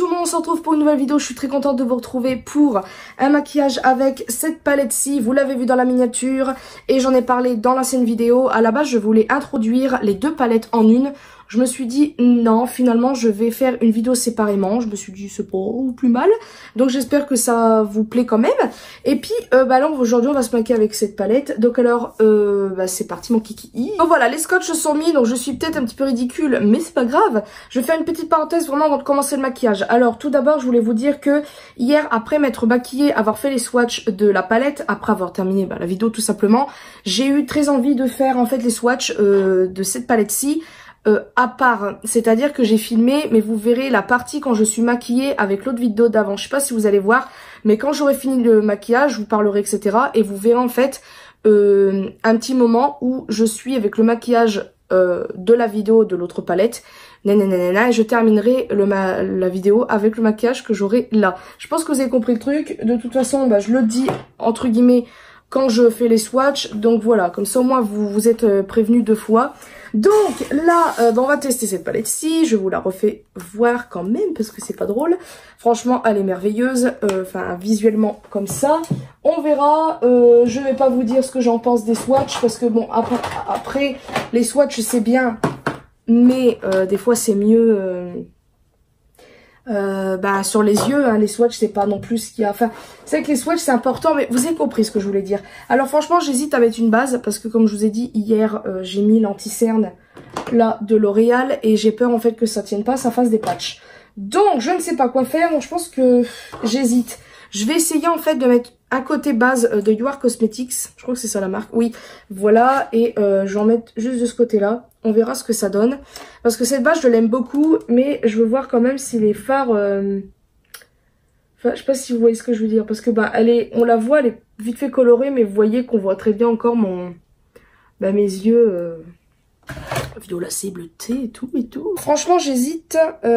tout le monde, on se retrouve pour une nouvelle vidéo. Je suis très contente de vous retrouver pour un maquillage avec cette palette-ci. Vous l'avez vu dans la miniature et j'en ai parlé dans l'ancienne vidéo. À la base, je voulais introduire les deux palettes en une. Je me suis dit non, finalement je vais faire une vidéo séparément. Je me suis dit c'est pas plus mal. Donc j'espère que ça vous plaît quand même. Et puis là aujourd'hui on va se maquiller avec cette palette. Donc alors c'est parti mon kiki. Donc voilà, les scotch sont mis. Donc je suis peut-être un petit peu ridicule, mais c'est pas grave. Je vais faire une petite parenthèse vraiment avant de commencer le maquillage. Alors tout d'abord je voulais vous dire que hier, après m'être maquillée, avoir fait les swatchs de la palette, après avoir terminé la vidéo tout simplement, j'ai eu très envie de faire en fait les swatchs de cette palette-ci. À part, c'est-à-dire que j'ai filmé, mais vous verrez la partie quand je suis maquillée avec l'autre vidéo d'avant. Je sais pas si vous allez voir, mais quand j'aurai fini le maquillage, je vous parlerai, etc. Et vous verrez en fait un petit moment où je suis avec le maquillage de la vidéo de l'autre palette. Et je terminerai la vidéo avec le maquillage que j'aurai là. Je pense que vous avez compris le truc. De toute façon, je le dis entre guillemets quand je fais les swatchs. Donc voilà, comme ça au moins vous êtes prévenus 2 fois. Donc là, on va tester cette palette-ci. Je vous la refais voir quand même parce que c'est pas drôle. Franchement, elle est merveilleuse. Enfin, visuellement comme ça. On verra. Je vais pas vous dire ce que j'en pense des swatchs parce que bon, après les swatchs c'est bien, mais des fois c'est mieux. Sur les yeux, hein, les swatchs c'est pas non plus ce qu'il y a, enfin c'est que les swatchs c'est important, mais vous avez compris ce que je voulais dire. Alors franchement j'hésite à mettre une base parce que comme je vous ai dit hier, j'ai mis l'anti-cerne là de L'Oréal et j'ai peur en fait que ça tienne pas, ça fasse des patchs. Donc je ne sais pas quoi faire, donc je pense que j'hésite. Je vais essayer en fait de mettre un côté base de You Are Cosmetics, je crois que c'est ça la marque, oui, voilà, et je vais en mettre juste de ce côté-là. On verra ce que ça donne. Parce que cette base, je l'aime beaucoup, mais je veux voir quand même si les fards... Enfin, je sais pas si vous voyez ce que je veux dire. Parce que on la voit, elle est vite fait colorée, mais vous voyez qu'on voit très bien encore mes yeux violacés, bleutés et tout. Franchement, j'hésite pour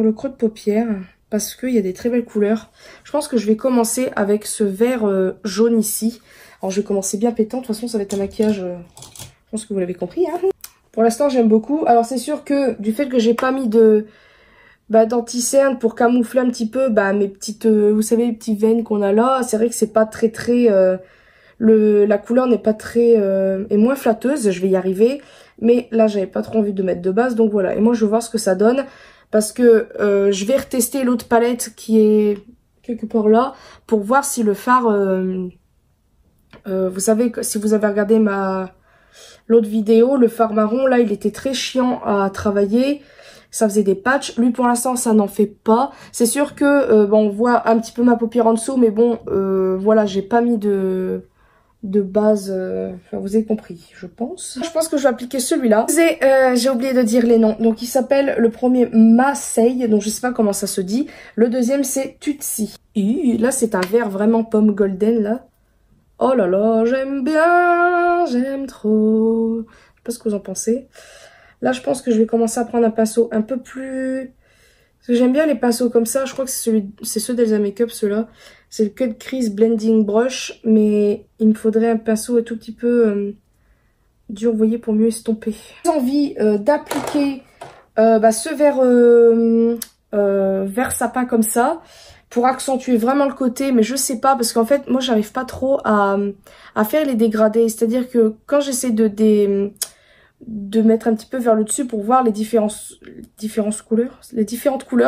le creux de paupière. Parce qu'il y a des très belles couleurs. Je pense que je vais commencer avec ce vert jaune ici. Alors je vais commencer bien pétant. De toute façon, ça va être un maquillage... Je pense que vous l'avez compris, hein. Pour l'instant, j'aime beaucoup. Alors, c'est sûr que du fait que j'ai pas mis d'anti-cerne pour camoufler un petit peu mes petites, vous savez, les petites veines qu'on a là, c'est vrai que c'est pas très la couleur n'est pas très est moins flatteuse. Je vais y arriver, mais là, j'avais pas trop envie de mettre de base, donc voilà. Et moi, je veux voir ce que ça donne parce que je vais retester l'autre palette qui est quelque part là pour voir si le fard, vous savez, si vous avez regardé l'autre vidéo, le fard marron, là, il était très chiant à travailler. Ça faisait des patchs. Lui, pour l'instant, ça n'en fait pas. C'est sûr que, on voit un petit peu ma paupière en dessous. Mais bon, voilà, j'ai pas mis de base. Enfin, vous avez compris, je pense. Je pense que je vais appliquer celui-là. J'ai oublié de dire les noms. Donc, il s'appelle le premier Marseille. Donc, je sais pas comment ça se dit. Le deuxième, c'est Tutsi. Et là, c'est un vert vraiment pomme golden, là. Oh là là, j'aime bien, j'aime trop. Je sais pas ce que vous en pensez. Là, je pense que je vais commencer à prendre un pinceau un peu plus... Parce que j'aime bien les pinceaux comme ça. Je crois que c'est ceux d'Elsa Makeup, ceux-là. C'est le Cut Crease Blending Brush. Mais il me faudrait un pinceau un tout petit peu dur, vous voyez, pour mieux estomper. J'ai envie d'appliquer ce vert sapin comme ça. Pour accentuer vraiment le côté, mais je sais pas, parce qu'en fait, moi, j'arrive pas trop à faire les dégradés. C'est-à-dire que quand j'essaie de mettre un petit peu vers le dessus pour voir les différentes couleurs,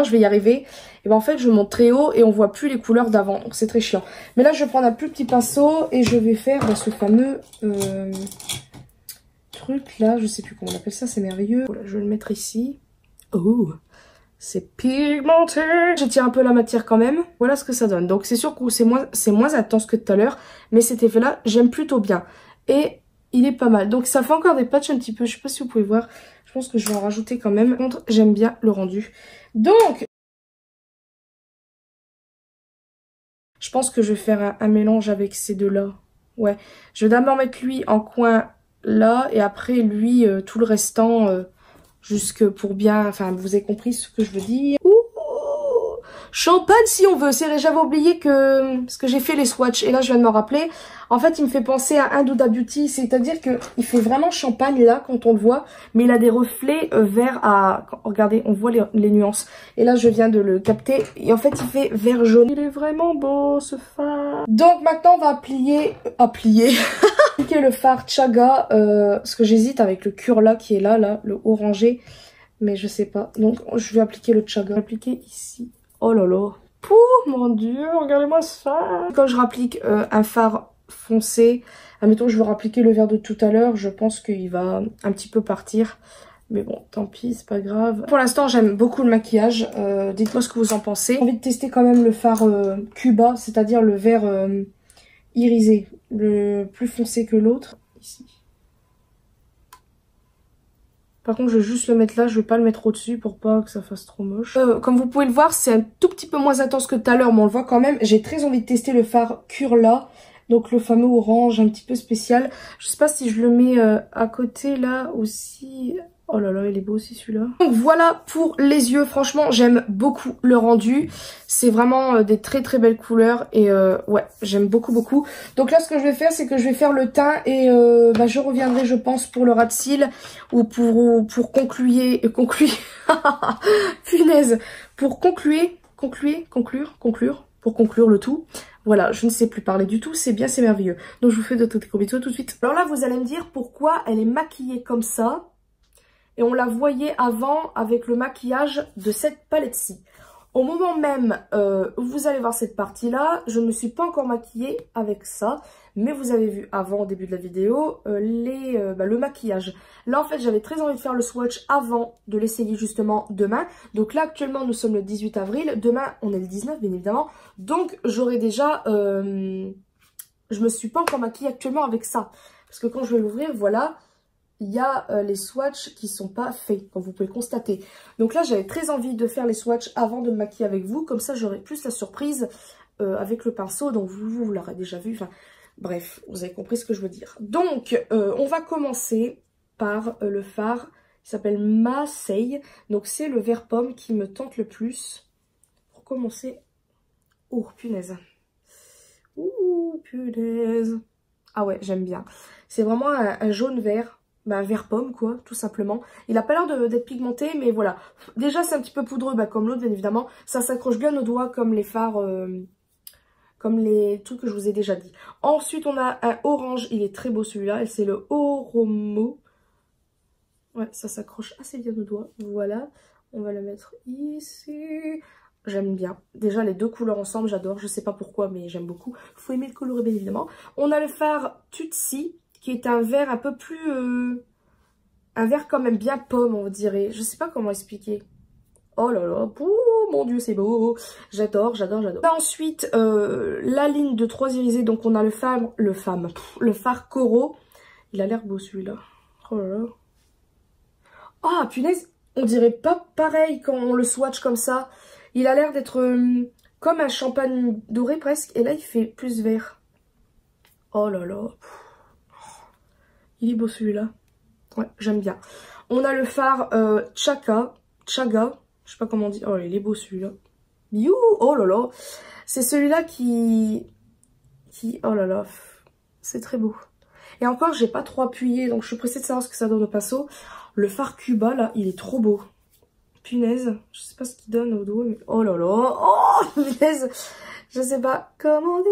je vais y arriver. Et en fait, je monte très haut et on voit plus les couleurs d'avant, donc c'est très chiant. Mais là, je vais prendre un plus petit pinceau et je vais faire ce fameux truc là, je sais plus comment on appelle ça, c'est merveilleux. Voilà, je vais le mettre ici. Oh! C'est pigmenté. Je tire un peu la matière quand même. Voilà ce que ça donne. Donc c'est sûr que c'est moins intense que tout à l'heure. Mais cet effet-là, j'aime plutôt bien. Et il est pas mal. Donc ça fait encore des patchs un petit peu. Je sais pas si vous pouvez voir. Je pense que je vais en rajouter quand même. Par contre, j'aime bien le rendu. Donc, je pense que je vais faire un mélange avec ces deux-là. Ouais. Je vais d'abord mettre lui en coin là. Et après lui, tout le restant... jusque pour bien... Enfin, vous avez compris ce que je veux dire. Ouh, champagne si on veut. J'avais oublié que... Parce que j'ai fait les swatchs et là je viens de me rappeler. En fait il me fait penser à un Huda Beauty. C'est-à-dire que il fait vraiment champagne là quand on le voit. Mais il a des reflets verts à... Regardez, on voit les nuances. Et là je viens de le capter. Et en fait il fait vert jaune. Il est vraiment beau ce fard. Donc maintenant on va appliquer le fard Chaga. Parce que j'hésite avec le Curla qui est là, le orangé. Mais je sais pas. Donc je vais appliquer le Chaga. Je vais appliquer ici. Oh là là. Pouh, mon dieu, regardez-moi ça. Quand je rapplique un fard foncé, admettons je veux rappliquer le vert de tout à l'heure, je pense qu'il va un petit peu partir. Mais bon, tant pis, c'est pas grave. Pour l'instant, j'aime beaucoup le maquillage. Dites-moi ce que vous en pensez. J'ai envie de tester quand même le fard Cuba, c'est-à-dire le vert irisé. Le plus foncé que l'autre. Ici. Par contre, je vais juste le mettre là, je vais pas le mettre au-dessus pour pas que ça fasse trop moche. Comme vous pouvez le voir, c'est un tout petit peu moins intense que tout à l'heure, mais on le voit quand même. J'ai très envie de tester le fard Curla, donc le fameux orange un petit peu spécial. Je sais pas si je le mets à côté là aussi. Oh là là, il est beau aussi celui-là. Donc voilà pour les yeux, franchement j'aime beaucoup le rendu. C'est vraiment des très très belles couleurs et ouais, j'aime beaucoup beaucoup. Donc là ce que je vais faire c'est que je vais faire le teint et je reviendrai je pense pour le ras de cils ou pour conclure, punaise, pour conclure le tout. Voilà, je ne sais plus parler du tout, c'est bien, c'est merveilleux. Donc je vous fais de gros bisous tout de suite. Alors là vous allez me dire pourquoi elle est maquillée comme ça. Et on la voyait avant avec le maquillage de cette palette-ci. Au moment même où vous allez voir cette partie-là, je ne me suis pas encore maquillée avec ça. Mais vous avez vu avant, au début de la vidéo, le maquillage. Là, en fait, j'avais très envie de faire le swatch avant de l'essayer justement demain. Donc là, actuellement, nous sommes le 18 avril. Demain, on est le 19, bien évidemment. Donc, j'aurai déjà... je me suis pas encore maquillée actuellement avec ça. Parce que quand je vais l'ouvrir, voilà... Il y a les swatchs qui sont pas faits, comme vous pouvez le constater. Donc là, j'avais très envie de faire les swatchs avant de me maquiller avec vous. Comme ça, j'aurai plus la surprise avec le pinceau. Donc vous l'aurez déjà vu. Enfin, bref, vous avez compris ce que je veux dire. Donc, on va commencer par le fard qui s'appelle Marseille. Donc c'est le vert pomme qui me tente le plus. Pour commencer... Oh, punaise. Ouh, punaise. Ah ouais, j'aime bien. C'est vraiment un jaune vert. Un vert pomme quoi, tout simplement. Il a pas l'air d'être pigmenté, mais voilà. Déjà c'est un petit peu poudreux, comme l'autre bien évidemment. Ça s'accroche bien aux doigts comme les fards, comme les trucs que je vous ai déjà dit. Ensuite on a un orange, il est très beau celui-là. C'est le Oromo. Ouais, ça s'accroche assez bien aux doigts. Voilà, on va le mettre ici. J'aime bien. Déjà les deux couleurs ensemble, j'adore. Je sais pas pourquoi, mais j'aime beaucoup. Faut aimer le coloris bien évidemment. On a le fard Tutsi, qui est un vert un peu plus... un vert quand même bien pomme, on dirait. Je sais pas comment expliquer. Oh là là, oh, mon dieu, c'est beau. J'adore, j'adore, j'adore. Ensuite, la ligne de 3 irisés. Donc, on a le fard Coro. Il a l'air beau, celui-là. Oh là là. Ah, punaise, on dirait pas pareil quand on le swatch comme ça. Il a l'air d'être comme un champagne doré presque. Et là, il fait plus vert. Oh là là. Il est beau celui-là. Ouais, j'aime bien. On a le fard Chaga. Je sais pas comment on dit. Oh, il est beau celui-là. You, oh là là. C'est celui-là qui... Oh là là. C'est très beau. Et encore, j'ai pas trop appuyé. Donc, je suis pressée de savoir ce que ça donne au pinceau. Le fard Cuba, là, il est trop beau. Punaise. Je sais pas ce qu'il donne au dos. Mais... Oh là là. Oh, punaise. Je sais pas comment dire.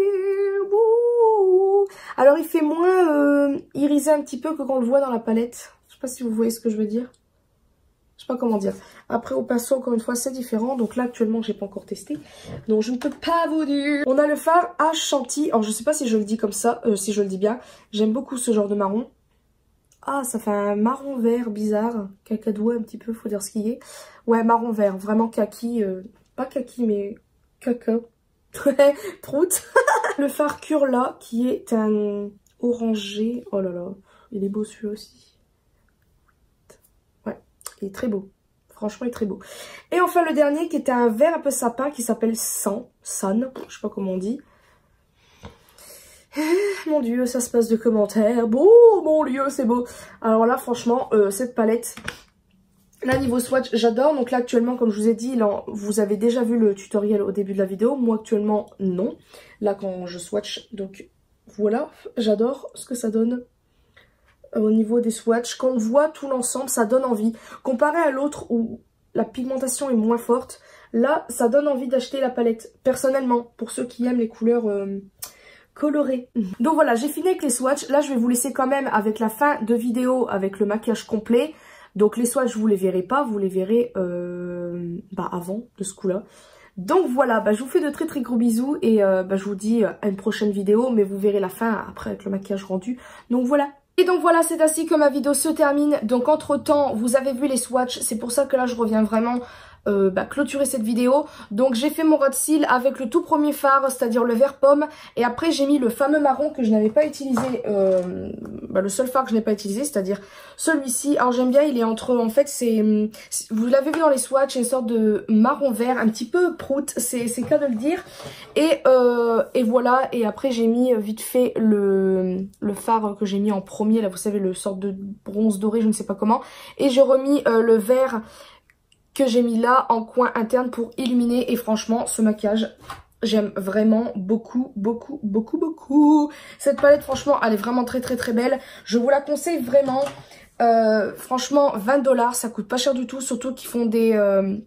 Ouh. Alors, il fait moins irisé un petit peu que quand on le voit dans la palette. Je sais pas si vous voyez ce que je veux dire. Je sais pas comment dire. Après, au pinceau, encore une fois, c'est différent. Donc là, actuellement, j'ai pas encore testé. Donc, je ne peux pas vous dire. On a le fard Ashanti. Alors, je sais pas si je le dis comme ça, si je le dis bien. J'aime beaucoup ce genre de marron. Ah, ça fait un marron vert bizarre. Cacadois un petit peu, faut dire ce qu'il est. Ouais, marron vert. Vraiment kaki. Pas kaki, mais caca. Troute. Le fard Curla, qui est un orangé. Oh là là. Il est beau celui-là aussi. Ouais, il est très beau. Franchement, il est très beau. Et enfin, le dernier qui était un vert un peu sapin qui s'appelle San. Je sais pas comment on dit. Mon dieu, ça se passe de commentaires. Beau, mon dieu, c'est beau. Alors là, franchement, cette palette, Là, niveau swatch, j'adore. Donc là, actuellement, comme je vous ai dit, là, vous avez déjà vu le tutoriel au début de la vidéo. Moi, actuellement, non. Là, quand je swatch, donc voilà, j'adore ce que ça donne au niveau des swatchs. Quand on voit tout l'ensemble, ça donne envie. Comparé à l'autre où la pigmentation est moins forte, là, ça donne envie d'acheter la palette. Personnellement, pour ceux qui aiment les couleurs colorées. Donc voilà, j'ai fini avec les swatchs. Là, je vais vous laisser quand même avec la fin de vidéo, avec le maquillage complet. Donc les swatchs, vous les verrez pas, vous les verrez avant de ce coup-là. Donc voilà, je vous fais de très très gros bisous et je vous dis à une prochaine vidéo, mais vous verrez la fin après avec le maquillage rendu. Donc voilà. Et donc voilà, c'est ainsi que ma vidéo se termine. Donc entre temps, vous avez vu les swatchs, c'est pour ça que là je reviens vraiment clôturer cette vidéo. Donc j'ai fait mon rat de cils avec le tout premier fard, c'est-à-dire le vert pomme, et après j'ai mis le fameux marron que je n'avais pas utilisé, le seul fard que je n'ai pas utilisé, c'est-à-dire celui-ci. Alors j'aime bien, il est entre, en fait c'est, vous l'avez vu dans les swatchs, une sorte de marron vert, un petit peu prout, c'est cas de le dire. Et voilà, et après j'ai mis vite fait le fard que j'ai mis en premier, là vous savez, le sorte de bronze doré, je ne sais pas comment, et j'ai remis le vert que j'ai mis là en coin interne pour illuminer. Et franchement, ce maquillage, j'aime vraiment beaucoup, beaucoup, beaucoup, beaucoup. Cette palette, franchement, elle est vraiment très, très, très belle. Je vous la conseille vraiment. Franchement, 20 $, ça coûte pas cher du tout. Surtout qu'ils font des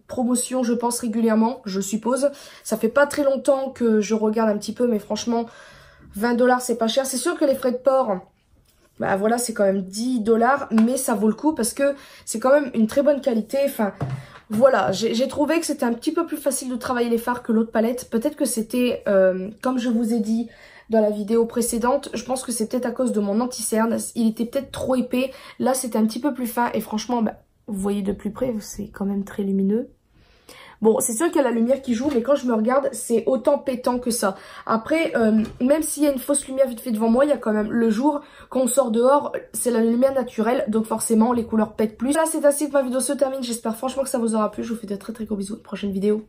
promotions, je pense, régulièrement, je suppose. Ça fait pas très longtemps que je regarde un petit peu, mais franchement, 20 $, c'est pas cher. C'est sûr que les frais de port... voilà, c'est quand même 10 $, mais ça vaut le coup parce que c'est quand même une très bonne qualité. Enfin, voilà, j'ai trouvé que c'était un petit peu plus facile de travailler les fards que l'autre palette. Peut-être que c'était, comme je vous ai dit dans la vidéo précédente, je pense que c'est peut-être à cause de mon anti-cerne. Il était peut-être trop épais. Là, c'était un petit peu plus fin et franchement, vous voyez de plus près, c'est quand même très lumineux. Bon, c'est sûr qu'il y a la lumière qui joue, mais quand je me regarde, c'est autant pétant que ça. Après, même s'il y a une fausse lumière vite fait devant moi, il y a quand même le jour, quand on sort dehors, c'est la lumière naturelle, donc forcément, les couleurs pètent plus. Là, c'est ainsi que ma vidéo se termine. J'espère franchement que ça vous aura plu. Je vous fais de très très gros bisous. Prochaine vidéo.